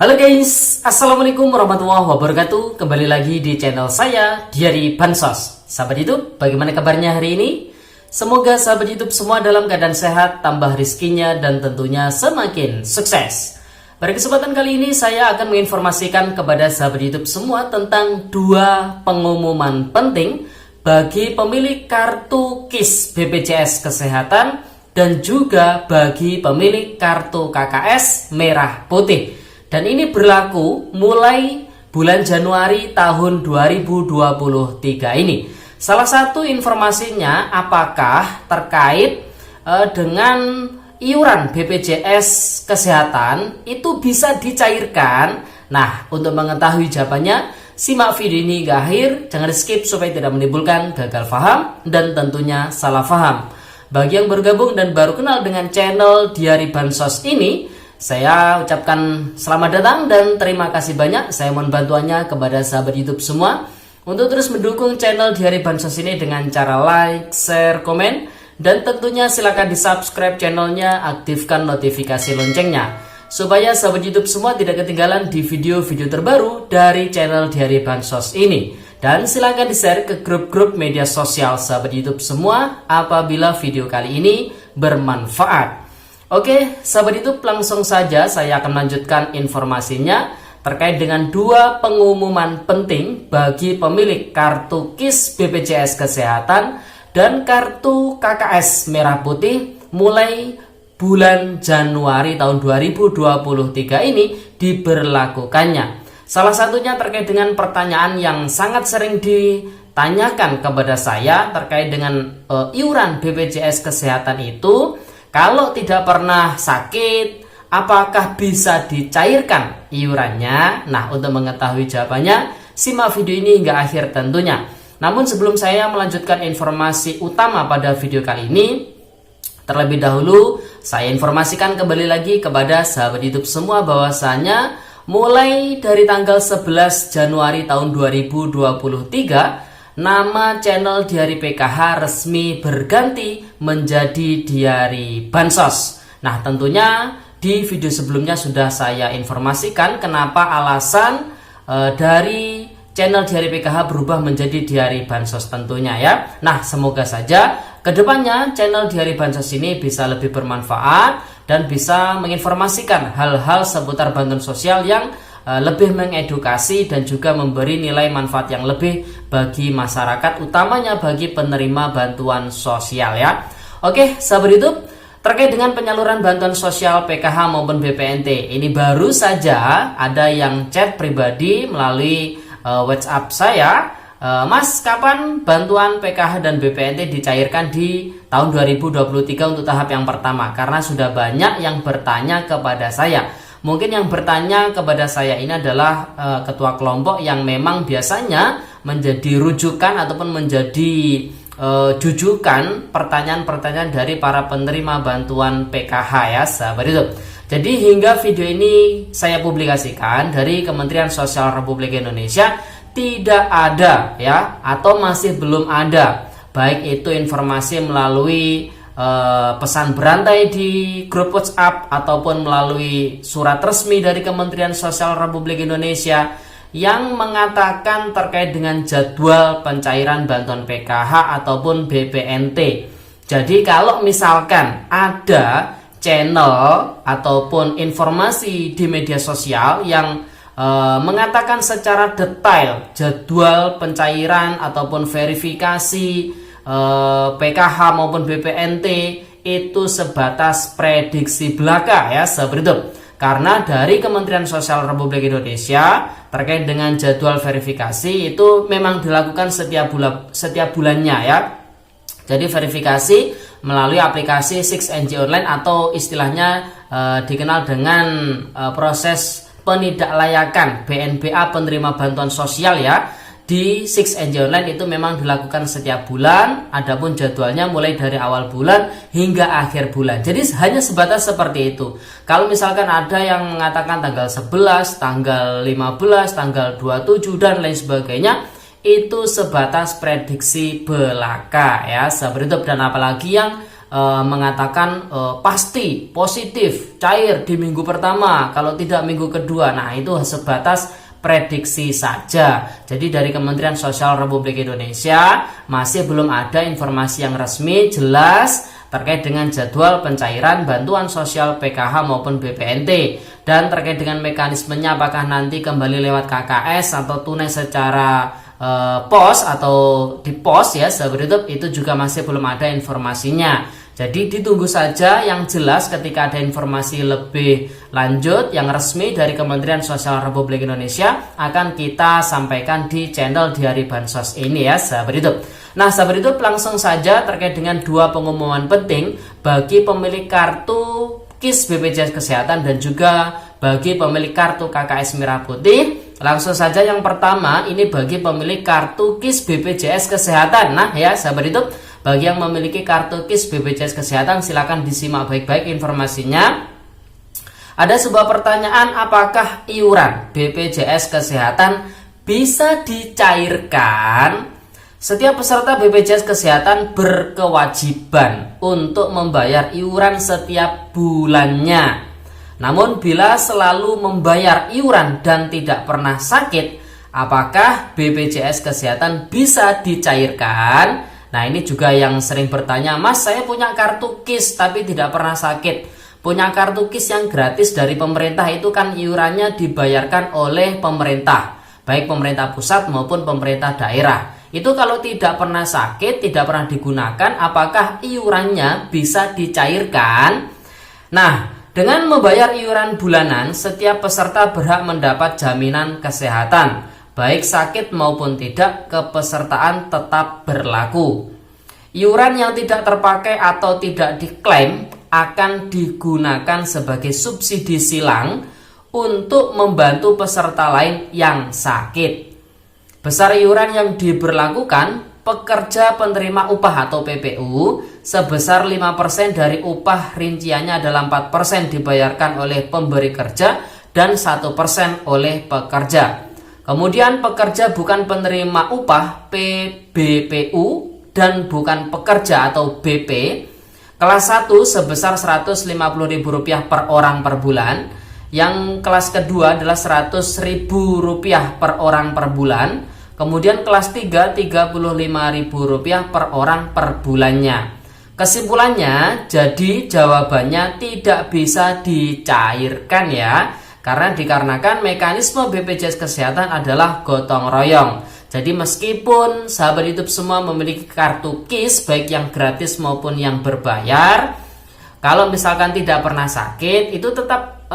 Halo guys, Assalamualaikum warahmatullahi wabarakatuh. Kembali lagi di channel saya, Diari Bansos. Sahabat YouTube, bagaimana kabarnya hari ini? Semoga sahabat YouTube semua dalam keadaan sehat, tambah rizkinya, dan tentunya semakin sukses. Pada kesempatan kali ini saya akan menginformasikan kepada sahabat YouTube semua tentang dua pengumuman penting bagi pemilik kartu KIS BPJS Kesehatan dan juga bagi pemilik kartu KKS Merah Putih. Dan ini berlaku mulai bulan Januari tahun 2023 ini. Salah satu informasinya apakah terkait dengan iuran BPJS Kesehatan itu bisa dicairkan. Nah, untuk mengetahui jawabannya, simak video ini hingga akhir. Jangan di skip supaya tidak menimbulkan gagal paham dan tentunya salah paham. Bagi yang bergabung dan baru kenal dengan channel Diari Bansos ini, saya ucapkan selamat datang dan terima kasih banyak. Saya mohon bantuannya kepada sahabat YouTube semua untuk terus mendukung channel Diari Bansos ini dengan cara like, share, komen, dan tentunya silakan di subscribe channelnya, aktifkan notifikasi loncengnya supaya sahabat YouTube semua tidak ketinggalan di video-video terbaru dari channel Diari Bansos ini. Dan silakan di share ke grup-grup media sosial sahabat YouTube semua apabila video kali ini bermanfaat. Oke, sahabat YouTube, langsung saja saya akan melanjutkan informasinya terkait dengan dua pengumuman penting bagi pemilik kartu KIS BPJS Kesehatan dan kartu KKS Merah Putih mulai bulan Januari tahun 2023 ini diberlakukannya. Salah satunya terkait dengan pertanyaan yang sangat sering ditanyakan kepada saya terkait dengan iuran BPJS Kesehatan itu. Kalau tidak pernah sakit, apakah bisa dicairkan iurannya? Nah, untuk mengetahui jawabannya, simak video ini hingga akhir tentunya. Namun sebelum saya melanjutkan informasi utama pada video kali ini, terlebih dahulu saya informasikan kembali lagi kepada sahabat YouTube semua bahwasanya mulai dari tanggal 11 Januari tahun 2023, nama channel Diari PKH resmi berganti menjadi Diari Bansos. Nah, tentunya di video sebelumnya sudah saya informasikan kenapa alasan dari channel Diari PKH berubah menjadi Diari Bansos tentunya ya. Nah, semoga saja kedepannya channel Diari Bansos ini bisa lebih bermanfaat dan bisa menginformasikan hal-hal seputar bantuan sosial yang lebih mengedukasi dan juga memberi nilai manfaat yang lebih bagi masyarakat, utamanya bagi penerima bantuan sosial ya. Oke, sahabat YouTube, terkait dengan penyaluran bantuan sosial PKH maupun BPNT, ini baru saja ada yang chat pribadi melalui WhatsApp saya, Mas, kapan bantuan PKH dan BPNT dicairkan di tahun 2023 untuk tahap yang pertama? Karena sudah banyak yang bertanya kepada saya. Mungkin yang bertanya kepada saya ini adalah ketua kelompok yang memang biasanya menjadi rujukan ataupun menjadi jujukan pertanyaan-pertanyaan dari para penerima bantuan PKH ya sahabat itu. Jadi hingga video ini saya publikasikan dari Kementerian Sosial Republik Indonesia tidak ada ya, atau masih belum ada, baik itu informasi melalui pesan berantai di grup WhatsApp ataupun melalui surat resmi dari Kementerian Sosial Republik Indonesia yang mengatakan terkait dengan jadwal pencairan bantuan PKH ataupun BPNT. Jadi kalau misalkan ada channel ataupun informasi di media sosial yang mengatakan secara detail jadwal pencairan ataupun verifikasi PKH maupun BPNT itu sebatas prediksi belaka ya sahabat YouTube. Karena dari Kementerian Sosial Republik Indonesia terkait dengan jadwal verifikasi itu memang dilakukan setiap bulannya ya. Jadi verifikasi melalui aplikasi 6NG Online atau istilahnya dikenal dengan proses penidaklayakan BNPA penerima bantuan sosial ya. Di 6NG Online itu memang dilakukan setiap bulan, adapun jadwalnya mulai dari awal bulan hingga akhir bulan. Jadi hanya sebatas seperti itu. Kalau misalkan ada yang mengatakan tanggal 11, tanggal 15, tanggal 27 dan lain sebagainya, itu sebatas prediksi belaka ya sahabat YouTube. Dan apalagi yang mengatakan pasti positif cair di minggu pertama, kalau tidak minggu kedua. Nah, itu sebatas prediksi saja. Jadi dari Kementerian Sosial Republik Indonesia masih belum ada informasi yang resmi jelas terkait dengan jadwal pencairan bantuan sosial PKH maupun BPNT, dan terkait dengan mekanismenya apakah nanti kembali lewat KKS atau tunai secara pos atau di pos ya sahabat YouTube, itu juga masih belum ada informasinya. Jadi ditunggu saja, yang jelas ketika ada informasi lebih lanjut yang resmi dari Kementerian Sosial Republik Indonesia akan kita sampaikan di channel Diari Bansos ini ya sahabat YouTube. Nah sahabat YouTube, langsung saja terkait dengan dua pengumuman penting bagi pemilik kartu KIS BPJS Kesehatan dan juga bagi pemilik kartu KKS Merah Putih. Langsung saja yang pertama ini bagi pemilik kartu KIS BPJS Kesehatan. Nah ya sahabat YouTube, bagi yang memiliki kartu KIS BPJS Kesehatan silakan disimak baik-baik informasinya. Ada sebuah pertanyaan, apakah iuran BPJS Kesehatan bisa dicairkan? Setiap peserta BPJS Kesehatan berkewajiban untuk membayar iuran setiap bulannya. Namun bila selalu membayar iuran dan tidak pernah sakit, apakah BPJS Kesehatan bisa dicairkan? Nah ini juga yang sering bertanya, Mas saya punya kartu KIS tapi tidak pernah sakit. Punya kartu KIS yang gratis dari pemerintah itu kan iurannya dibayarkan oleh pemerintah, baik pemerintah pusat maupun pemerintah daerah. Itu kalau tidak pernah sakit, tidak pernah digunakan, apakah iurannya bisa dicairkan? Nah, dengan membayar iuran bulanan, setiap peserta berhak mendapat jaminan kesehatan, baik sakit maupun tidak, kepesertaan tetap berlaku. Iuran yang tidak terpakai atau tidak diklaim akan digunakan sebagai subsidi silang untuk membantu peserta lain yang sakit. Besar iuran yang diberlakukan, pekerja penerima upah atau PPU sebesar 5% dari upah, rinciannya adalah 4% dibayarkan oleh pemberi kerja dan 1% oleh pekerja. Kemudian pekerja bukan penerima upah PBPU dan bukan pekerja atau BP, kelas 1 sebesar Rp150.000 per orang per bulan. Yang kelas kedua adalah Rp100.000 per orang per bulan. Kemudian kelas 3 Rp35.000 per orang per bulannya. Kesimpulannya, jadi jawabannya tidak bisa dicairkan ya, karena dikarenakan mekanisme BPJS Kesehatan adalah gotong royong. Jadi meskipun sahabat YouTube semua memiliki kartu KIS baik yang gratis maupun yang berbayar, kalau misalkan tidak pernah sakit itu tetap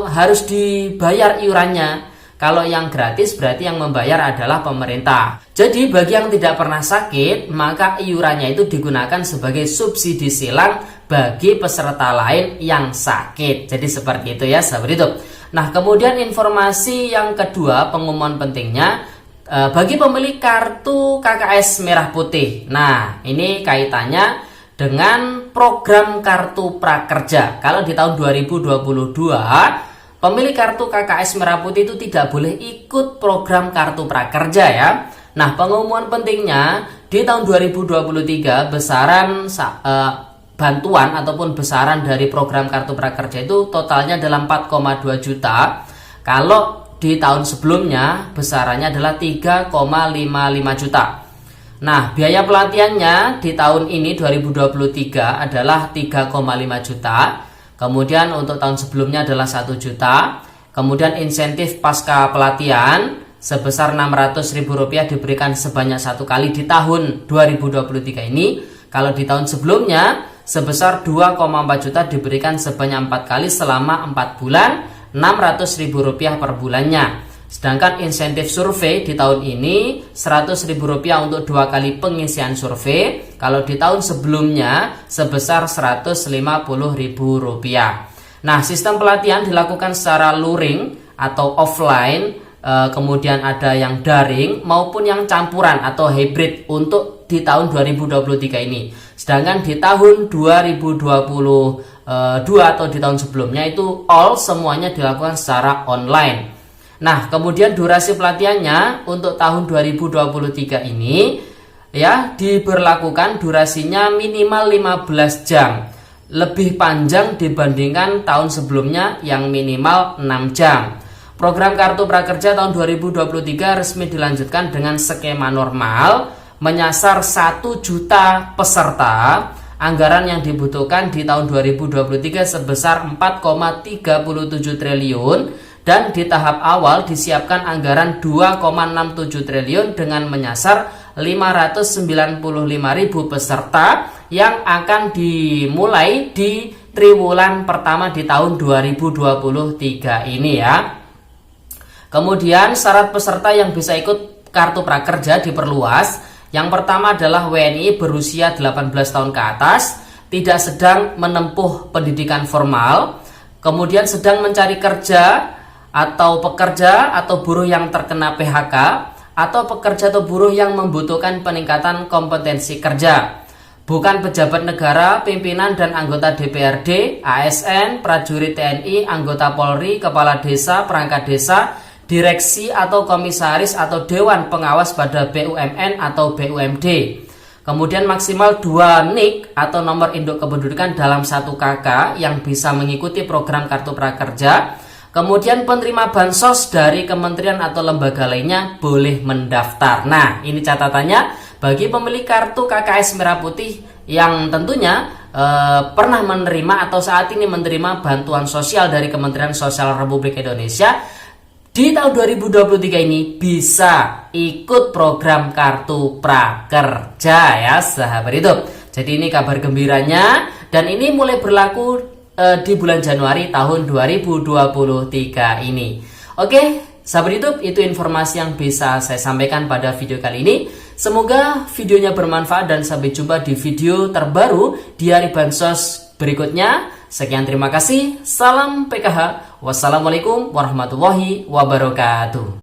harus dibayar iurannya. Kalau yang gratis berarti yang membayar adalah pemerintah. Jadi bagi yang tidak pernah sakit, maka iurannya itu digunakan sebagai subsidi silang bagi peserta lain yang sakit. Jadi seperti itu ya sahabat YouTube. Nah kemudian informasi yang kedua, pengumuman pentingnya bagi pemilik kartu KKS Merah Putih. Nah ini kaitannya dengan program kartu prakerja. Kalau di tahun 2022 pemilik kartu KKS Merah Putih itu tidak boleh ikut program kartu prakerja ya. Nah pengumuman pentingnya di tahun 2023 besaran bantuan ataupun besaran dari program kartu prakerja itu totalnya adalah 4,2 juta. Kalau di tahun sebelumnya besarannya adalah 3,55 juta. Nah, biaya pelatihannya di tahun ini 2023 adalah 3,5 juta. Kemudian untuk tahun sebelumnya adalah 1 juta. Kemudian insentif pasca pelatihan sebesar Rp600.000 diberikan sebanyak 1 kali di tahun 2023 ini. Kalau di tahun sebelumnya sebesar 2,4 juta diberikan sebanyak 4 kali selama 4 bulan, Rp600.000 per bulannya. Sedangkan insentif survei di tahun ini Rp100.000 untuk 2 kali pengisian survei. Kalau di tahun sebelumnya sebesar Rp150.000. Nah, sistem pelatihan dilakukan secara luring atau offline, kemudian ada yang daring maupun yang campuran atau hybrid untuk di tahun 2023 ini. Sedangkan di tahun 2022 atau di tahun sebelumnya itu all semuanya dilakukan secara online. Nah, kemudian durasi pelatihannya untuk tahun 2023 ini ya diberlakukan durasinya minimal 15 jam. Lebih panjang dibandingkan tahun sebelumnya yang minimal 6 jam. Program Kartu Prakerja tahun 2023 resmi dilanjutkan dengan skema normal, menyasar 1 juta peserta. Anggaran yang dibutuhkan di tahun 2023 sebesar 4,37 triliun dan di tahap awal disiapkan anggaran 2,67 triliun dengan menyasar 595.000 peserta yang akan dimulai di triwulan pertama di tahun 2023 ini ya. Kemudian syarat peserta yang bisa ikut Kartu Prakerja diperluas. Yang pertama adalah WNI berusia 18 tahun ke atas, tidak sedang menempuh pendidikan formal, kemudian sedang mencari kerja atau pekerja atau buruh yang terkena PHK, atau pekerja atau buruh yang membutuhkan peningkatan kompetensi kerja. Bukan pejabat negara, pimpinan dan anggota DPRD, ASN, prajurit TNI, anggota Polri, kepala desa, perangkat desa, direksi atau komisaris atau dewan pengawas pada BUMN atau BUMD. Kemudian maksimal 2 NIK atau nomor induk kependudukan dalam 1 KK yang bisa mengikuti program Kartu Prakerja. Kemudian penerima bansos dari kementerian atau lembaga lainnya boleh mendaftar. Nah, ini catatannya bagi pemilik kartu KKS Merah Putih yang tentunya pernah menerima atau saat ini menerima bantuan sosial dari Kementerian Sosial Republik Indonesia. Di tahun 2023 ini bisa ikut program Kartu Prakerja ya sahabat hidup. Jadi ini kabar gembiranya dan ini mulai berlaku di bulan Januari tahun 2023 ini. Oke sahabat hidup, itu informasi yang bisa saya sampaikan pada video kali ini. Semoga videonya bermanfaat dan sampai jumpa di video terbaru di hari Bansos berikutnya. Sekian, terima kasih. Salam PKH. Wassalamualaikum warahmatullahi wabarakatuh.